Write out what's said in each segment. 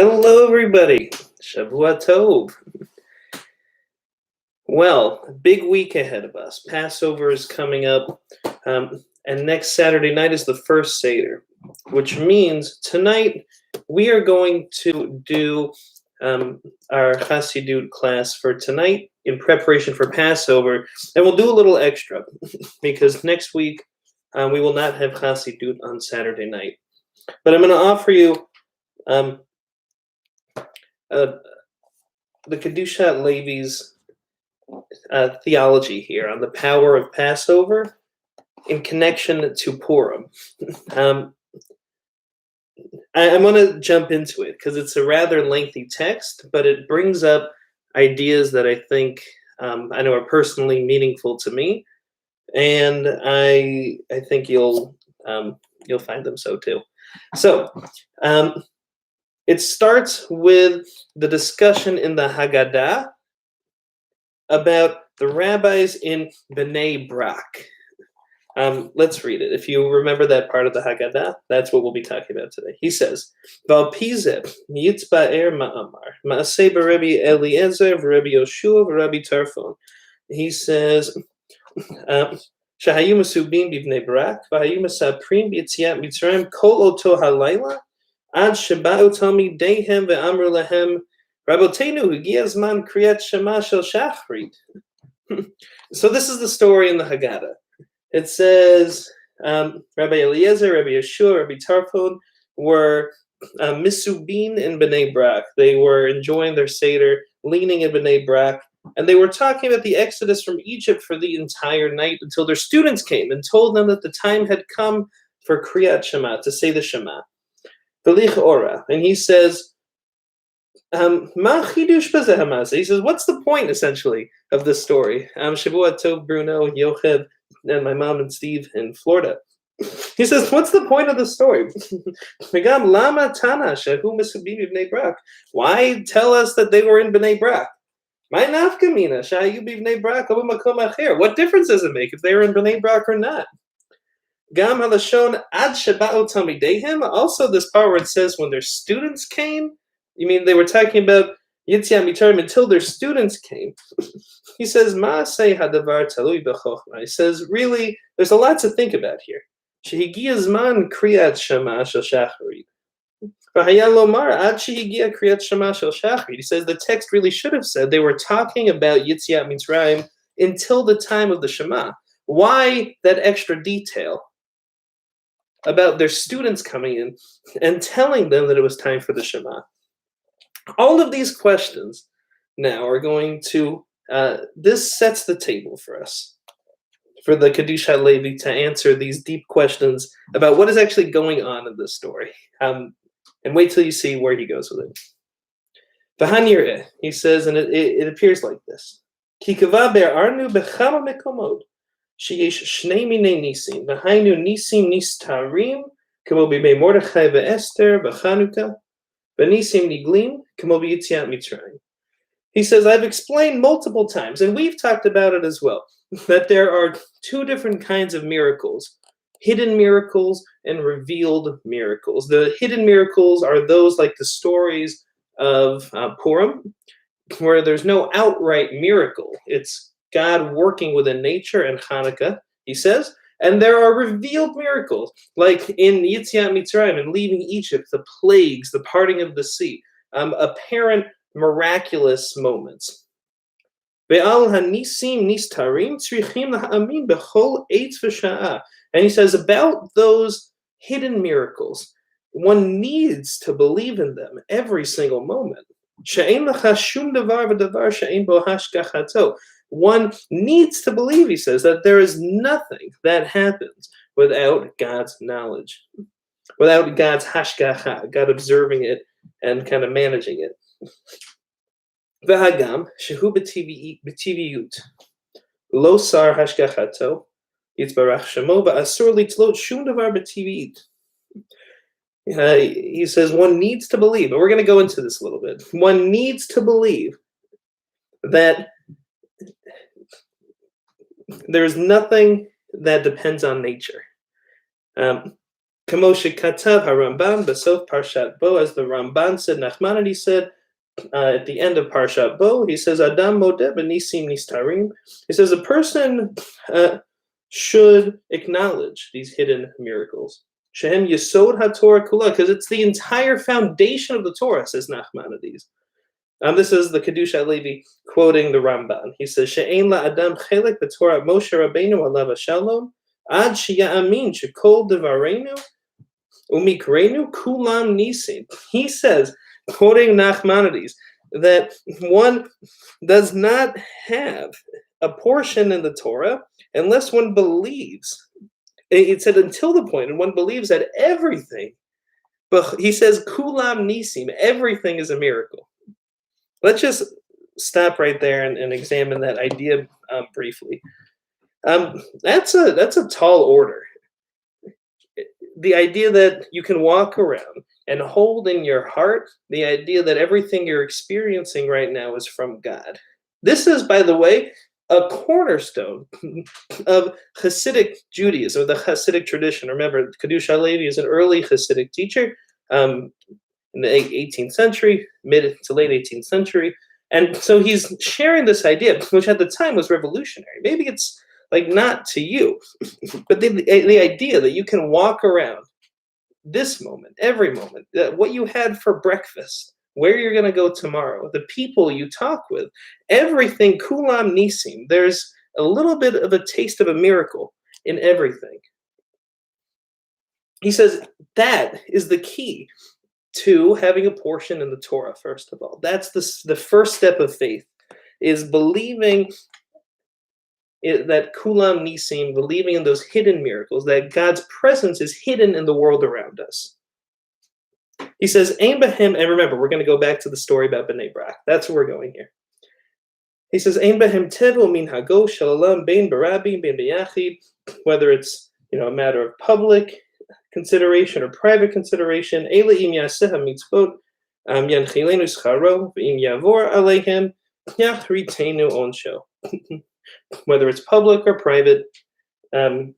Hello, everybody. Shavua Tov. Well, a big week ahead of us. Passover is coming up, and next Saturday night is the first Seder, which means tonight we are going to do our Hasidut class for tonight in preparation for Passover, and we'll do a little extra because next week we will not have Hasidut on Saturday night. But I'm going to offer you the Kedushat Levi's theology here on the power of Passover in connection to Purim. I'm going to jump into it because it's a rather lengthy text, but it brings up ideas that I think I know are personally meaningful to me, and I think you'll find them so too. So it starts with the discussion in the Haggadah about the rabbis in Bnei Brak. Let's read it. If you remember that part of the Haggadah, that's what we'll be talking about today. He says, Val Pizeb, Yitzba'er Ma'amar, Ma'aseh Rabbi Eliezer, Rabbi Yoshua, Rabbi Tarfon. He says, Shahayu Masubim B'Bnei Brak, Vahayu Masaprim B'Yitziat Mitzrayim, Kol Oto Halayla, Ad Sheba'u Talmidehem Ve'amru Lahem, Rabotenu Hugia Zman Kriyat Shema Shel Shachrit. So this is the story in the Haggadah. It says Rabbi Eliezer, Rabbi Yeshua, Rabbi Tarfon were misubin in Bnei Brak. They were enjoying their Seder, leaning in Bnei Brak, and they were talking about the exodus from Egypt for the entire night until their students came and told them that the time had come for Kriyat Shema, to say the Shema. Velich Ora. And he says, Ma chidush b'zeh hamazeh. He says, what's the point, essentially, of this story? Shavua Tov, Bruno, Yocheb, and my mom and Steve in Florida. He says, what's the point of the story? Why tell us that they were in Bnei Brak? What difference does it make if they were in Bnei Brak or not? Also, this part where it says when their students came, you mean they were talking about Yitziat Mitzrayim until their students came? He says, Ma'aseh hadavar talui b'chochma. He says, really, there's a lot to think about here. Shehigia zman kriyat shema shel shacharit. V'haya lomar ad shehigia kriyat shema shel shacharit. He says the text really should have said they were talking about Yitziat Mitzrayim until the time of the Shema. Why that extra detail about their students coming in and telling them that it was time for the Shema? All of these questions now are going to, this sets the table for us, for the Kedushat Levi to answer these deep questions about what is actually going on in this story. And wait till you see where he goes with it. V'hanireh, he says, and it appears like this. Ki kava be'arnu b'chama mekomod, sheyesh shnei minei nisim, v'hainu nisim nistarim, kamo b'mei Mordechai ve'Esther v'Chanukah, v'nisim niglim, kamo b'yitziat Mitzrayim. He says, I've explained multiple times, and we've talked about it as well, that there are two different kinds of miracles, hidden miracles and revealed miracles. The hidden miracles are those like the stories of Purim, where there's no outright miracle. It's God working within nature and Hanukkah, he says. And there are revealed miracles, like in Yitziat Mitzrayim and leaving Egypt, the plagues, the parting of the sea, apparent miraculous moments. And he says about those hidden miracles, one needs to believe in them every single moment. One needs to believe, he says, that there is nothing that happens without God's knowledge, without God's hashgacha, God observing it and kind of managing it. V'hagam shehu b'tiviyut lo sar hashgachato yitzbarach shemo v'asur litlot shum davar b'tiviyut. He says one needs to believe, and we're going to go into this a little bit. One needs to believe that there is nothing that depends on nature. Kamoshe Katav HaRamban Basof Parshat Bo, as the Ramban said, Nachmanides said, at the end of Parshat Bo, he says, Adam Modeh B'Nisim Nistarim. He says a person should acknowledge these hidden miracles. Shehem Yesod HaTorah Kula, because it's the entire foundation of the Torah, says Nachmanides. This is the Kedusha Levi quoting the Ramban. He says, She'ein la Adam Chelek B'Torah Moshe Rabbeinu Alav Shalom Ad She'ya'amin Shekol Devareinu Umikrenu Kulam Nisim. He says, quoting Nachmanides, that one does not have a portion in the Torah unless one believes. It said until the point, and one believes that everything, but he says, Kulam Nisim, everything is a miracle. Let's just stop right there and examine that idea briefly. That's a tall order. The idea that you can walk around and hold in your heart the idea that everything you're experiencing right now is from God. This is, by the way, a cornerstone of Hasidic Judaism, the Hasidic tradition. Remember, Kedusha Levi is an early Hasidic teacher in the 18th century, mid to late 18th century. And so he's sharing this idea, which at the time was revolutionary. Maybe it's like not to you, but the idea that you can walk around this moment, every moment, what you had for breakfast, where you're going to go tomorrow, the people you talk with, everything, kulam nisim, there's a little bit of a taste of a miracle in everything. He says that is the key to having a portion in the Torah, first of all. That's the first step of faith, is believing that kulam nisim, believing in those hidden miracles, that God's presence is hidden in the world around us. He says, Ein Behem, and remember, we're going to go back to the story about Bnei Brak. That's where we're going here. He says, Ein Behem tevel min hago shalalam bein barabim bein beyachid, whether it's a matter of public consideration or private consideration, Eila im yaseh mitzvot yanchilenu scharo im yavor aleihem yachritenu onsho. Whether it's public or private, God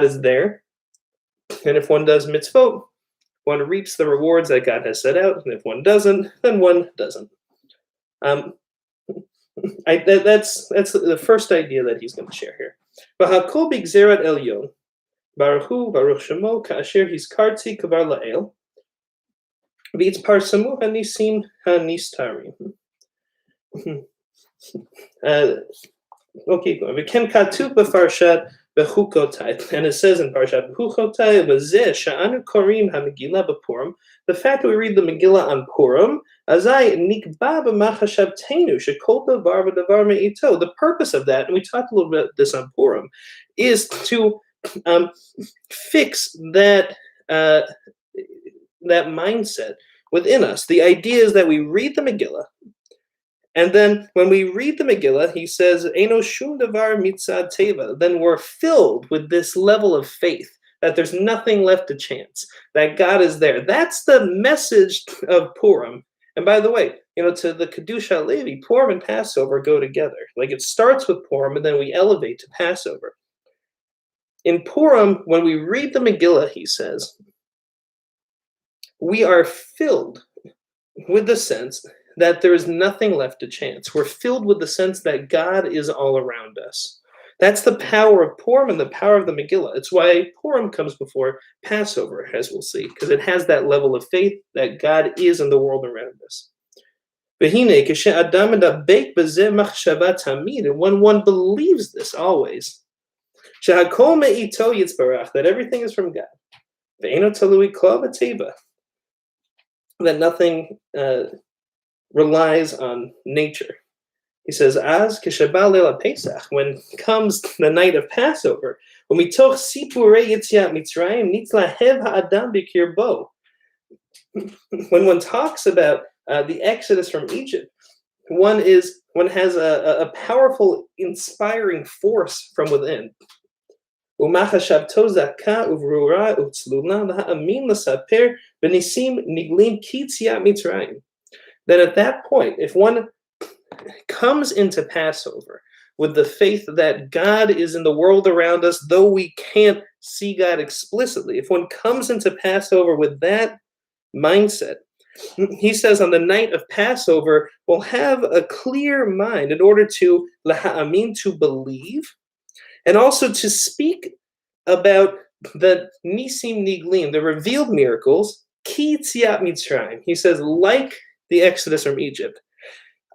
is there. And if one does mitzvot, one reaps the rewards that God has set out. And if one doesn't, then one doesn't. That's the first idea that he's going to share here. V'hakol b'gzerat elyon, baruchu baruch shemo ka'asher hizkarti kavar la'el, v'yitzparsamu hanisim hanistarim. Okay, v'ken katuv b'farshat b'chukotai, and it says in Parshat b'chukotai, v'zeh sha'anu korim ha'megillah b'purim, the fact that we read the Megillah on Purim, azai nikba b'machashavtenu shekol davar v'davar me'ito. The purpose of that, and we talked a little bit about this on Purim, is to fix that mindset within us. The idea is that we read the Megillah, and then when we read the Megillah, he says, Eino shum davar mitzad teva. Then we're filled with this level of faith that there's nothing left to chance, that God is there. That's the message of Purim. And by the way, to the Kedusha Levi, Purim and Passover go together. Like it starts with Purim and then we elevate to Passover. In Purim, when we read the Megillah, he says, we are filled with the sense that there is nothing left to chance. We're filled with the sense that God is all around us. That's the power of Purim and the power of the Megillah. It's why Purim comes before Passover, as we'll see, because it has that level of faith that God is in the world around us. And when one believes this always, that everything is from God, that nothing relies on nature. He says, "Az kishabal leila Pesach, when comes the night of Passover, when we talk sipurei yitziat Mitzrayim nitlahev ha'adam b'kirbo." When one talks about the Exodus from Egypt, one has a powerful, inspiring force from within. Then at that point, if one comes into Passover with the faith that God is in the world around us, though we can't see God explicitly. If one comes into Passover with that mindset, he says on the night of Passover, we'll have a clear mind in order to laha'amin, to believe, and also to speak about the nisim niglim, the revealed miracles, ki tziat mitzrayim. He says, like the Exodus from Egypt.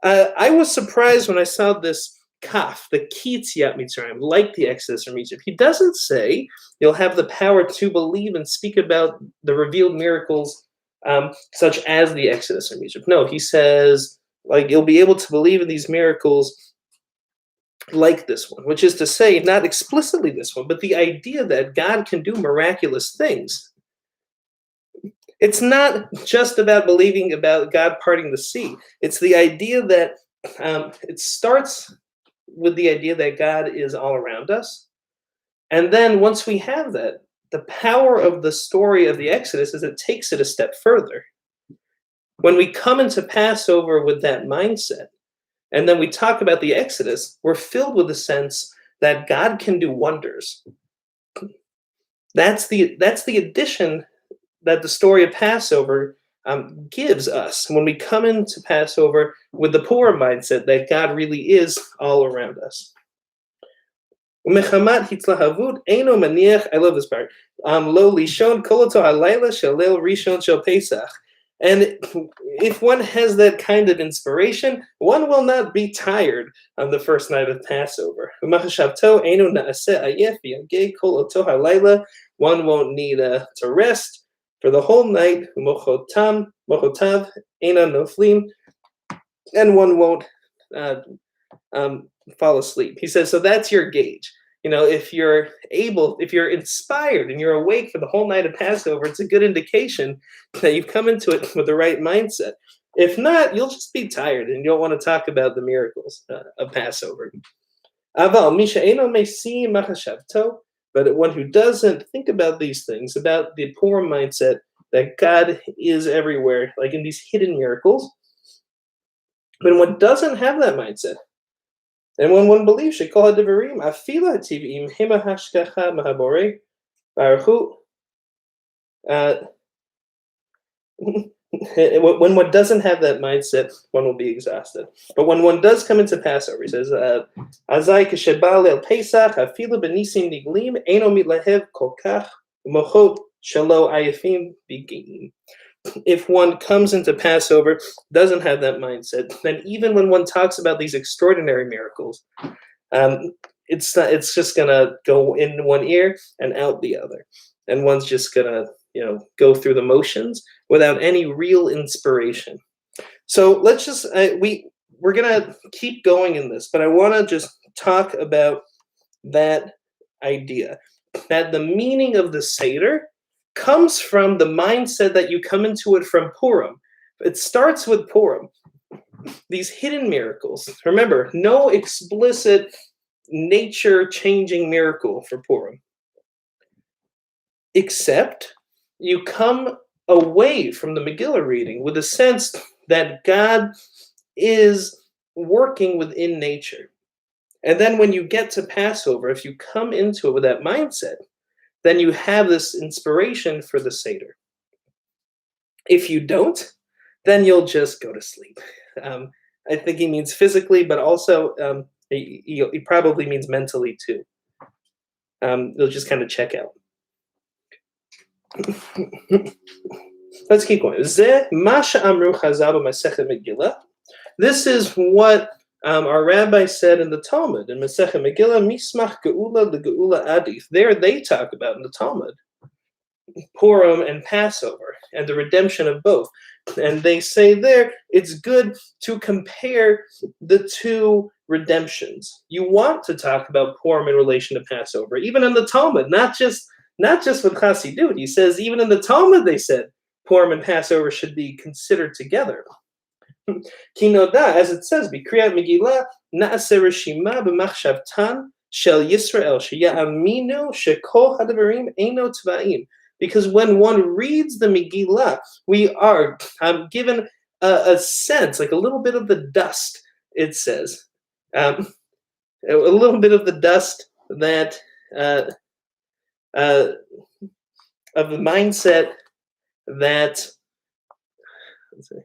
I was surprised when I saw this kaf, the ki tziat mitzrayim, like the Exodus from Egypt. He doesn't say you'll have the power to believe and speak about the revealed miracles such as the Exodus from Egypt. No, he says, like, you'll be able to believe in these miracles like this one, which is to say, not explicitly this one, but the idea that God can do miraculous things. It's not just about believing about God parting the sea. It's the idea that it starts with the idea that God is all around us. And then once we have that, the power of the story of the Exodus is it takes it a step further. When we come into Passover with that mindset, and then we talk about the Exodus, we're filled with the sense that God can do wonders. That's the addition that the story of Passover gives us when we come into Passover with the Purim mindset that God really is all around us. I love this part. Lo lishon koloto halayla shalel rishon shel Pesach. And if one has that kind of inspiration, one will not be tired on the first night of Passover. One won't need to rest for the whole night. And one won't fall asleep. He says, so that's your gauge. You know, if you're inspired and you're awake for the whole night of Passover, it's a good indication that you've come into it with the right mindset. If not, you'll just be tired and you'll want to talk about the miracles of Passover. But one who doesn't think about these things, about the Purim mindset, that God is everywhere, like in these hidden miracles, when one doesn't have that mindset, and when one believes, shekol hadavarim afila hativim hema hashgacha mahaborei baruchu. When one doesn't have that mindset, one will be exhausted. But when one does come into Passover, he says, "Azai keshebal el Pesach afila benisim niglim eno mitlahev kol kach mochot shelo ayafim bigim." If one comes into Passover, doesn't have that mindset, then even when one talks about these extraordinary miracles, it's just gonna go in one ear and out the other, and one's just gonna go through the motions without any real inspiration. So let's just we're gonna keep going in this, but I want to just talk about that idea that the meaning of the Seder comes from the mindset that you come into it from Purim. It starts with Purim. These hidden miracles. Remember, no explicit nature-changing miracle for Purim. Except you come away from the Megillah reading with a sense that God is working within nature. And then when you get to Passover, if you come into it with that mindset, then you have this inspiration for the Seder. If you don't, then you'll just go to sleep. I think he means physically, but also he probably means mentally too. You'll just kind of check out. Let's keep going. This is what our rabbi said in the Talmud, in Masechet Megillah, Mismach Geula LeGeula Adif. There they talk about in the Talmud Purim and Passover and the redemption of both. And they say there it's good to compare the two redemptions. You want to talk about Purim in relation to Passover, even in the Talmud, not just with Hasidut. He says even in the Talmud they said Purim and Passover should be considered together. Kinoda, as it says, B'kriyat Megillah, Na'aseh Reshima b'machshavtan shel Yisrael sheya'aminu shekol hadavarim eino tva'im. Because when one reads the Megillah, we are given a sense, like a little bit of the dust, it says. a little bit of the dust that of the mindset that, let's see,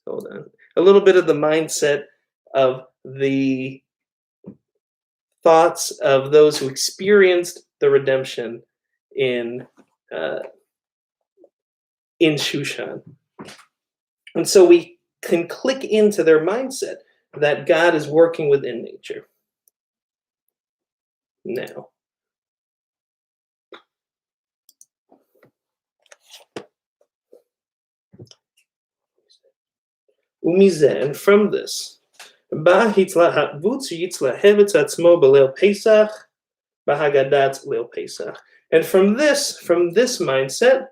hold on, a little bit of the mindset of the thoughts of those who experienced the redemption in uh, in Shushan. And so we can click into their mindset that God is working within nature. Now, and from this, and from this mindset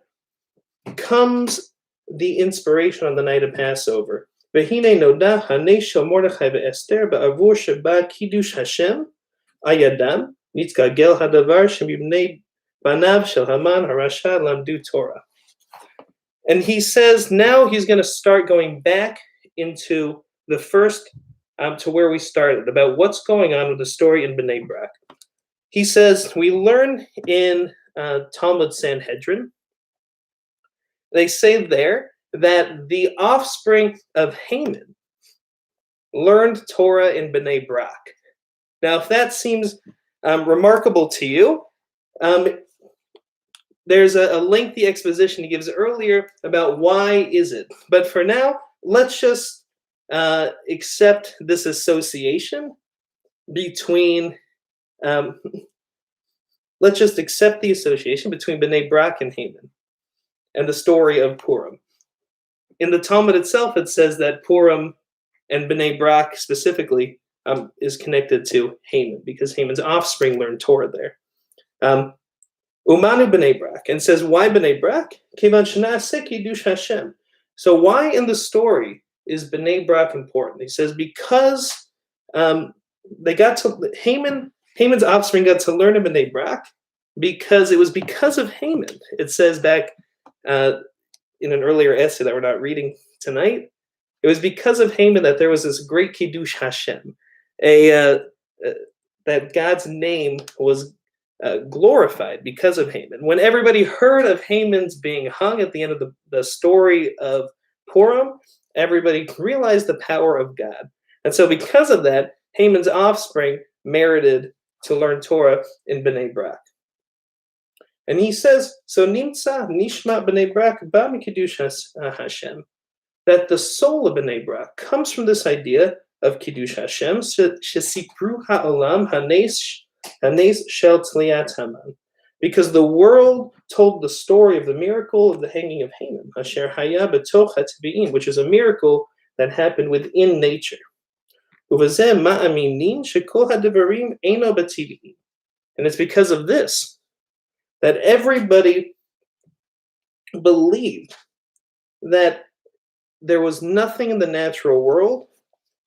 comes the inspiration on the night of Passover. V'hine noda hanei shel Mordechai ve'Esther ba'avur sheba kiddush Hashem ayadam nitzgagel hadavar shemibnei banav shel Haman harasha lamdu Torah. And he says now he's going to start going back into the first, to where we started, about what's going on with the story in Bnei Brak. He says, we learn in Talmud Sanhedrin, they say there that the offspring of Haman learned Torah in Bnei Brak. Now, if that seems remarkable to you, there's a lengthy exposition he gives earlier about why is it. But for now, let's just accept this association between, let's just accept the association between Bnei Brak and Haman and the story of Purim. In the Talmud itself, it says that Purim and Bnei Brak specifically is connected to Haman, because Haman's offspring learned Torah there. Umanu Bnei Brak, and says, why Bnei Brak? Kevan shenaseh kiddush Hashem. So why in the story is Bnei Brak important? He says because they got to Haman's offspring got to learn in Bnei Brak because it was because of Haman. It says back in an earlier essay that we're not reading tonight, it was because of Haman that there was this great Kiddush Hashem, that God's name was glorified because of Haman. When everybody heard of Haman's being hung at the end of the story of Purim, everybody realized the power of God. And so because of that, Haman's offspring merited to learn Torah in Bnei Brak. And he says, so nimtza nishma Bnei Brak ba mikiddush Hashem, that the soul of Bnei Brak comes from this idea of Kiddush Hashem, shesipru ha'olam hanes shel tliat Haman, because the world told the story of the miracle of the hanging of Haman, asher haya betoch hatzbi'im, which is a miracle that happened within nature. Uvazeh ma'aminin shekol hadavarim eino b'tivi'im, and it's because of this that everybody believed that there was nothing in the natural world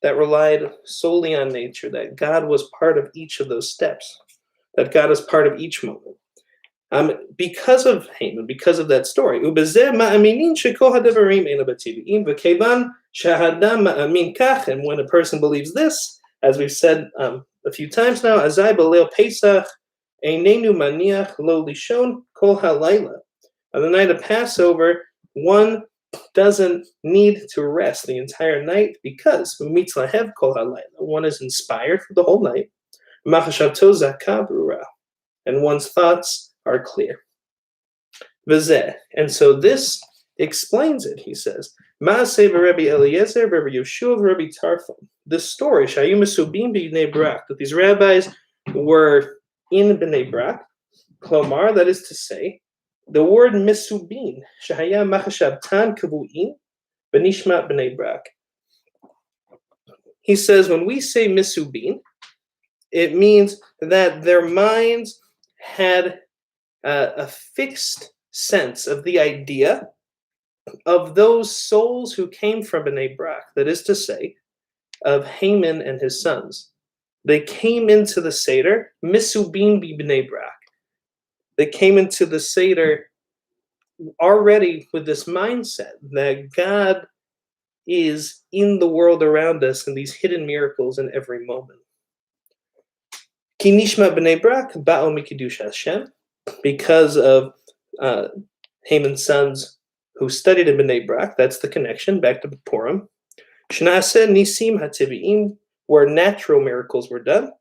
that relied solely on nature, that God was part of each of those steps, that God is part of each moment. Because of Haman, because of that story. And when a person believes this, as we've said a few times now, azai b'leil Pesach einenu maniach lo lishon kol halayla. On the night of Passover, one doesn't need to rest the entire night because mitzlahev kol halayla, one is inspired for the whole night. Machashavto zakah brura, and one's thoughts are clear. V'zeh, and so this explains it. He says, Ma'aseh Rabbi Eliezer, Rabbi Yeshua, Rabbi Tarfon. This story, Shayu Mesubim b'Bnei Brak, that these rabbis were in Bnei Brak, Klomar, that is to say, the word Mesubin, Shahaya Machashavtan Kavu'in, Benishmat Bnei Brak. He says, when we say Mesubin, it means that their minds had a fixed sense of the idea of those souls who came from Bnei Brak, that is to say, of Haman and his sons. They came into the Seder, Misubin b'Bnei Brak. They came into the Seder already with this mindset that God is in the world around us and these hidden miracles in every moment. Ki nishma b'nei Brak ba'o mikiddush Hashem, because of Haman's sons who studied in Bnei Brak. That's the connection back to Purim. Shna'aseh nisim hativiim, where natural miracles were done.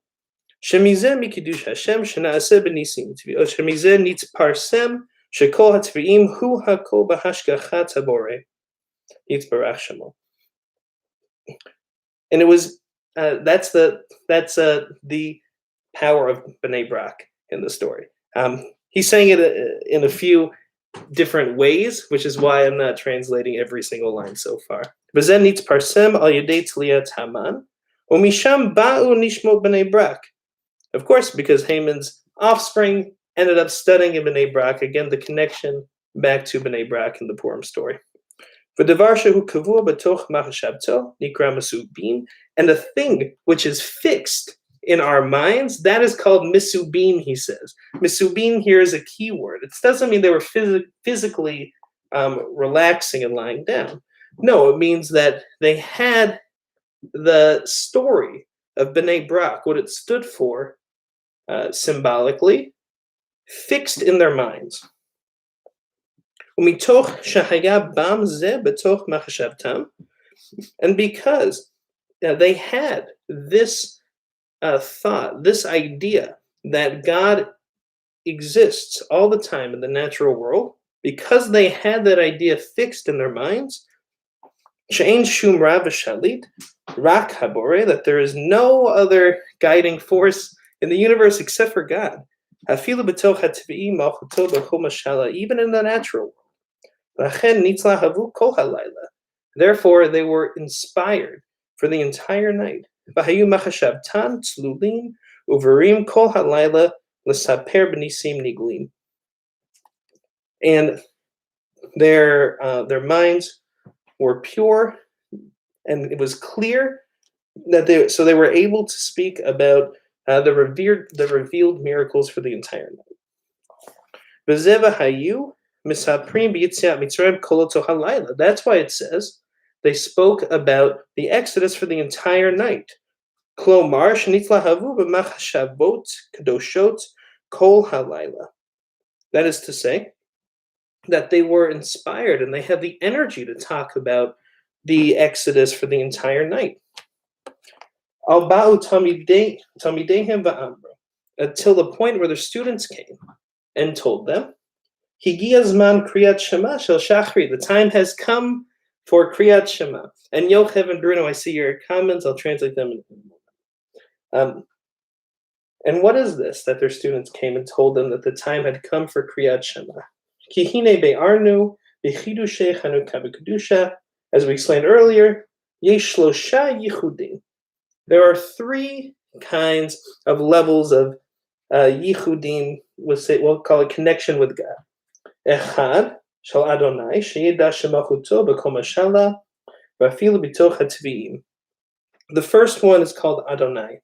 Shemizeh mikiddush Hashem shna'aseh b'nisim. Shemizeh nitzparsem shekol hativiim hu hakol b'hashgachat haboreh. Yitzbarach Shemo. And it was that's the power of Bnei Brak in the story. He's saying it in a few different ways, which is why I'm not translating every single line so far. V'zen nitzparsem al yedei tzliat Haman, u'misham ba'u nishmot Bnei Brak. Of course, because Haman's offspring ended up studying in Bnei Brak. Again, the connection back to Bnei Brak in the Purim story. V'davar shehu kavua b'toch machashavto nikra mesubin, and a thing which is fixed in our minds, that is called misubin, he says. Misubin here is a key word. It doesn't mean they were physically relaxing and lying down. No, it means that they had the story of Bnei Brak, what it stood for, symbolically, fixed in their minds. And because they had this thought, this idea that God exists all the time in the natural world, because they had that idea fixed in their minds, that there is no other guiding force in the universe except for God, even in the natural world. Therefore, they were inspired for the entire night. And their minds were pure, and it was clear that they were able to speak about the revealed miracles for the entire night. That's why it says they spoke about the Exodus for the entire night. That is to say, that they were inspired and they had the energy to talk about the Exodus for the entire night. Until the point where the students came and told them, the time has come for Kriyat Shema. And Yochev and Bruno, I see your comments. I'll translate them in a moment. And what is this that their students came and told them that the time had come for Kriyat Shema? As we explained earlier, there are three kinds of levels of yichudim, we'll call it connection with God. Echad, shal Adonai, sheyeda shemachuto b'kol mashala, v'afilu b'toch hatzviim. The first one is called Adonai,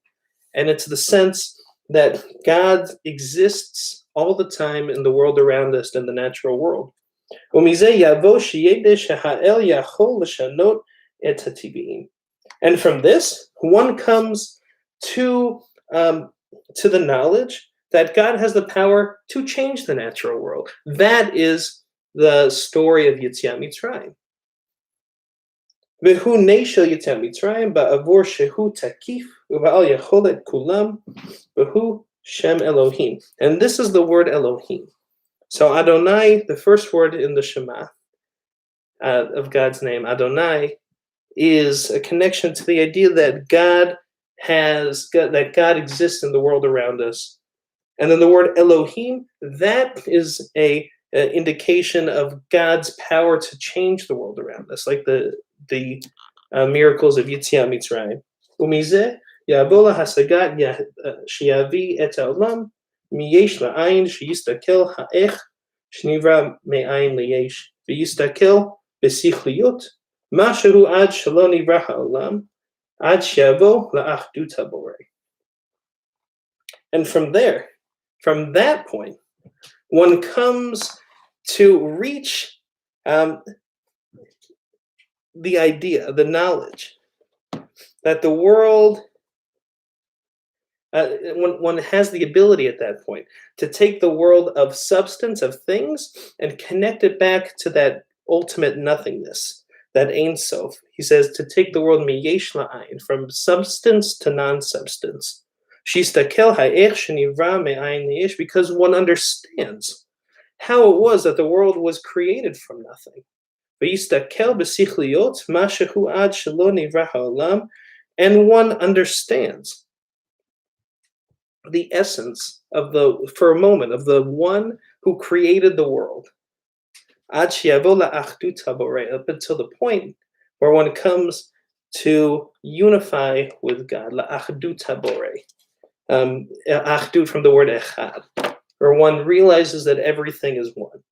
and it's the sense that God exists all the time in the world around us, in the natural world. And from this, one comes to the knowledge that God has the power to change the natural world. That is the story of Yetziat Mitzrayim. V'hu neishel Yetziat Mitzrayim ba'avur shehu takif u'ba'al yacholet kulam v'hu Shem Elohim. And this is the word Elohim. So Adonai, the first word in the Shema of God's name, Adonai, is a connection to the idea that God exists in the world around us. And then the word Elohim, that is a indication of God's power to change the world around us, like the miracles of Yetziat Mitzrayim. Umizeh Yabola hasagat shiyavi et haolam miyesh la'ayin sheyistakel ha'ech shnivra me'ayin liyesh v'yistakel b'sichliyut mashehu ad shelo nivra ha'olam ad sheyavo la'achdut haborei. And from that point, one comes to reach the idea, the knowledge that the world One has the ability at that point to take the world of substance, of things, and connect it back to that ultimate nothingness, that Ein Sof. He says to take the world miyesh la'ayin, from substance to non-substance. Shistakel ha'ech shenivra me'ayin liyesh, because one understands how it was that the world was created from nothing. V'yistakel b'sichliot ma shehu ad shelo nivra ha'olam, and one understands the essence of for a moment, of the one who created the world. Ad sheyavo la'achdut haborei, up until the point where one comes to unify with God, la'achdut haborei. Achdut from the word echad, where one realizes that everything is one.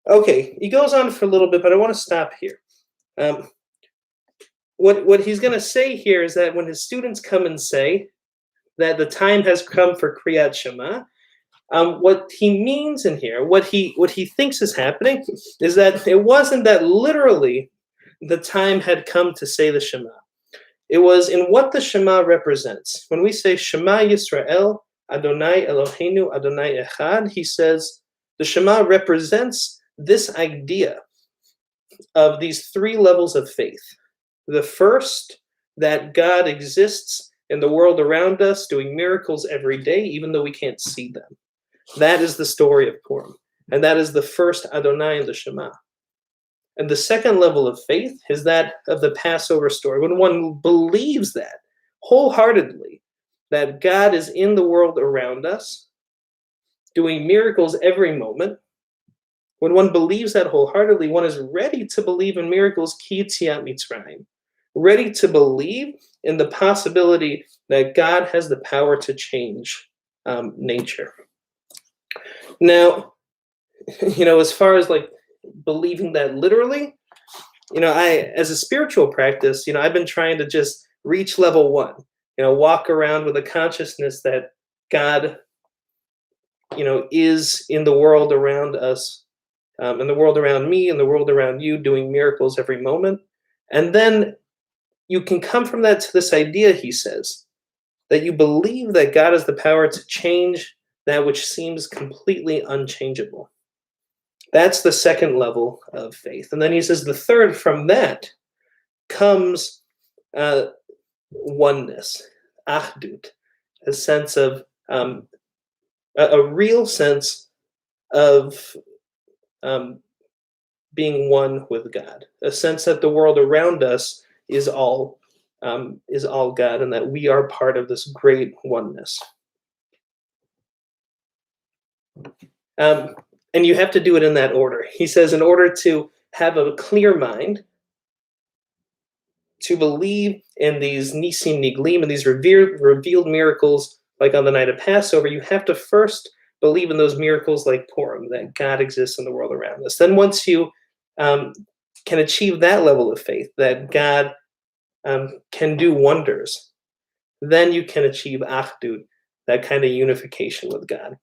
Okay, he goes on for a little bit, but I want to stop here. What he's going to say here is that when his students come and say that the time has come for Kriyat Shema, what he means in here, what he thinks is happening, is that it wasn't that literally the time had come to say the Shema. It was in what the Shema represents. When we say Shema Yisrael, Adonai Eloheinu, Adonai Echad, he says the Shema represents this idea of these three levels of faith. The first, that God exists in the world around us, doing miracles every day, even though we can't see them. That is the story of Purim. And that is the first Adonai in the Shema. And the second level of faith is that of the Passover story. When one believes that wholeheartedly, that God is in the world around us, doing miracles every moment, when one believes that wholeheartedly, one is ready to believe in miracles, ki yetziat Mitzrayim, ready to believe in the possibility that God has the power to change nature. Now, as far as like believing that literally, as a spiritual practice, I've been trying to just reach level 1, walk around with a consciousness that God, is in the world around us, in the world around me, in the world around you, doing miracles every moment. And then you can come from that to this idea, he says, that you believe that God has the power to change that which seems completely unchangeable. That's the second level of faith. And then he says the third, from that comes oneness, achdut, a sense of, a real sense of being one with God, a sense that the world around us is all God, and that we are part of this great oneness. And you have to do it in that order. He says, in order to have a clear mind, to believe in these nisim niglim, and these revealed miracles, like on the night of Passover, you have to first believe in those miracles like Purim, that God exists in the world around us. Then once you can achieve that level of faith, that God can do wonders, then you can achieve achdut, that kind of unification with God.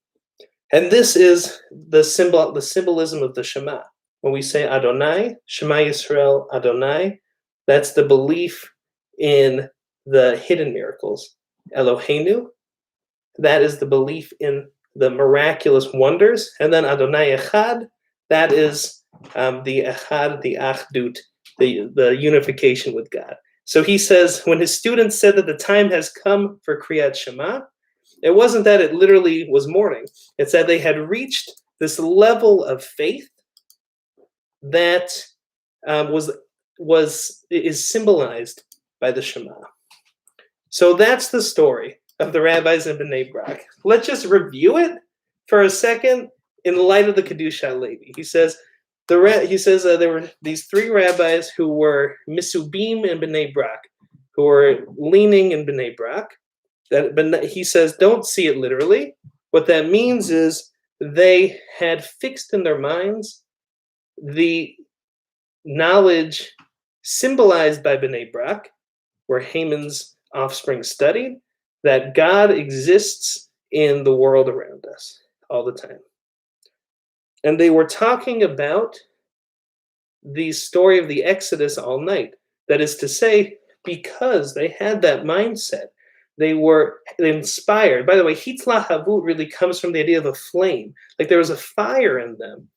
And this is the symbolism of the Shema. When we say Adonai, Shema Yisrael, Adonai, that's the belief in the hidden miracles. Eloheinu, that is the belief in the miraculous wonders. And then Adonai Echad, that is the Echad, the Achdut, the unification with God. So he says, when his students said that the time has come for Kriyat Shema, it wasn't that it literally was morning. It's that they had reached this level of faith that is symbolized by the Shema. So that's the story of the rabbis in Bnei Brak. Let's just review it for a second in light of the Kedusha Levi. He says there were these three rabbis who were misubim in Bnei Brak, who were leaning in Bnei Brak. But he says, don't see it literally. What that means is they had fixed in their minds the knowledge symbolized by Bnei Brak, where Haman's offspring studied, that God exists in the world around us all the time. And they were talking about the story of the Exodus all night. That is to say, because they had that mindset they were inspired. By the way, Hitzla Havut really comes from the idea of a flame. Like there was a fire in them,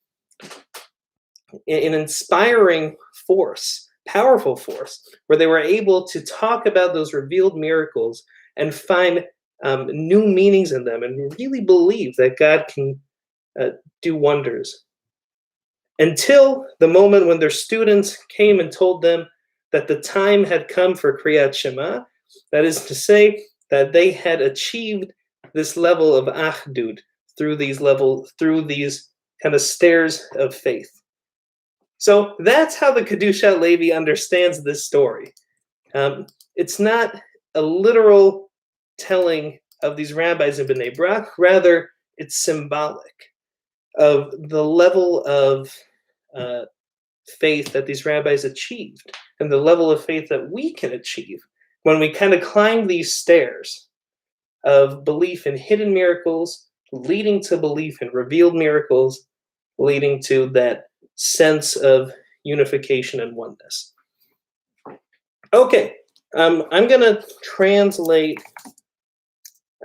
an inspiring force, powerful force, where they were able to talk about those revealed miracles and find new meanings in them and really believe that God can do wonders. Until the moment when their students came and told them that the time had come for Kriyat Shema, that is to say, that they had achieved this level of Achdut through these kind of stairs of faith. So that's how the Kedushat Levi understands this story. It's not a literal telling of these rabbis in Bnei Brak, rather it's symbolic of the level of faith that these rabbis achieved and the level of faith that we can achieve when we kind of climb these stairs of belief in hidden miracles, leading to belief in revealed miracles, leading to that sense of unification and oneness. Okay, I'm going to translate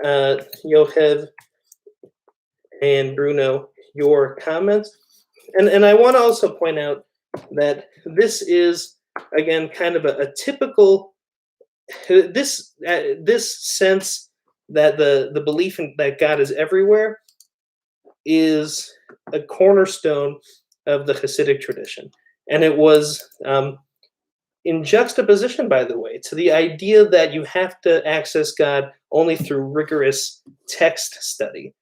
Yochev and Bruno your comments. And I want to also point out that this is, again, kind of a typical, this sense that the belief in that God is everywhere is a cornerstone of the Hasidic tradition. And it was in juxtaposition, by the way, to the idea that you have to access God only through rigorous text study.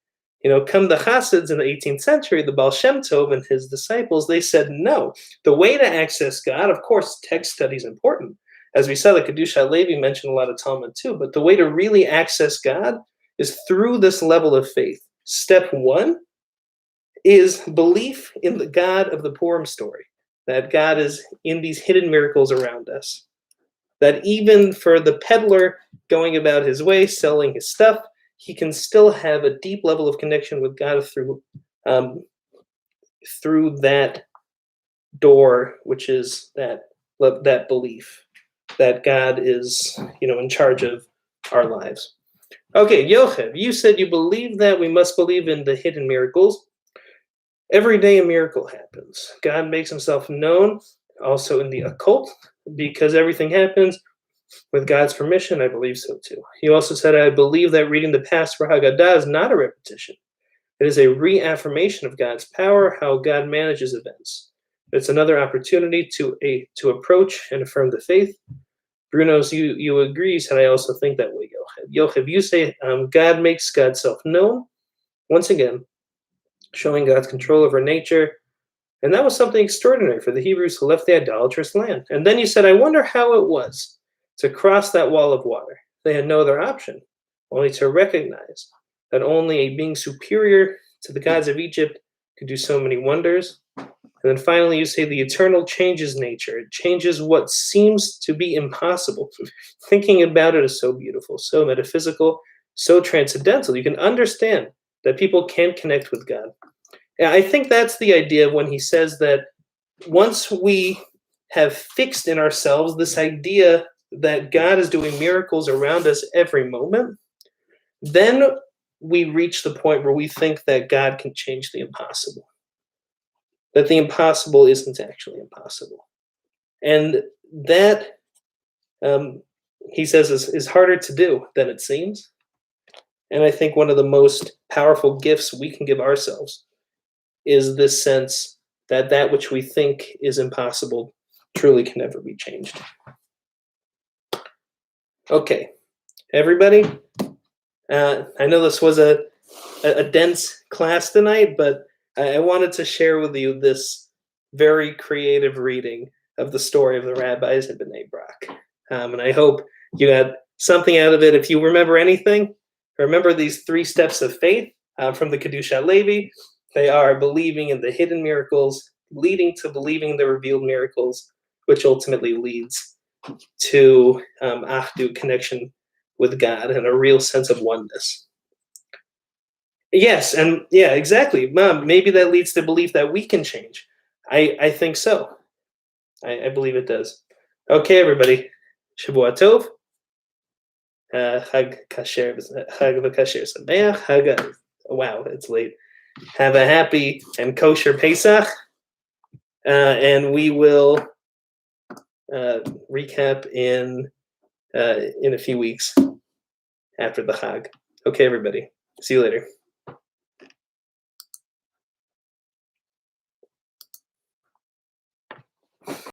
Come the Hasids in the 18th century, the Baal Shem Tov and his disciples, they said, no, the way to access God, of course, text study is important. As we saw, the Kedushat Levi mentioned a lot of Talmud too, but the way to really access God is through this level of faith. Step one is belief in the God of the Purim story, that God is in these hidden miracles around us. That even for the peddler going about his way, selling his stuff, he can still have a deep level of connection with God through that door, which is that belief that God is, in charge of our lives. Okay, Yochev, you said you believe that we must believe in the hidden miracles. Every day a miracle happens. God makes himself known also in the occult because everything happens with God's permission. I believe so too. He also said, I believe that reading the past for Haggadah is not a repetition. It is a reaffirmation of God's power, how God manages events. It's another opportunity to approach and affirm the faith. Bruno's, you agree, he said, I also think that way, Yochev. Yochev, you say God makes God's self known. Once again, showing God's control over nature. And that was something extraordinary for the Hebrews who left the idolatrous land. And then you said, I wonder how it was to cross that wall of water. They had no other option, only to recognize that only a being superior to the gods of Egypt could do so many wonders. And then finally, you say the eternal changes nature. It changes what seems to be impossible. Thinking about it is so beautiful, so metaphysical, so transcendental. You can understand that people can connect with God. And I think that's the idea when he says that once we have fixed in ourselves this idea that God is doing miracles around us every moment, then we reach the point where we think that God can change the impossible. That the impossible isn't actually impossible. And that, he says, is harder to do than it seems. And I think one of the most powerful gifts we can give ourselves is this sense that that which we think is impossible truly can never be changed. Okay, everybody, I know this was a dense class tonight, but I wanted to share with you this very creative reading of the story of the rabbis at Bnei Brak. And I hope you got something out of it. If you remember anything, remember these 3 steps of faith from the Kedushat Levi. They are believing in the hidden miracles, leading to believing in the revealed miracles, which ultimately leads to Achdut, connection with God, and a real sense of oneness. Yes, and yeah, exactly. Mom, maybe that leads to belief that we can change. I think so. I believe it does. Okay, everybody. Shavua Tov. Chag Kasher, Chag v'Kasher Sameach. Chag. Wow, it's late. Have a happy and kosher Pesach, and we will recap in a few weeks after the Chag. Okay, everybody. See you later.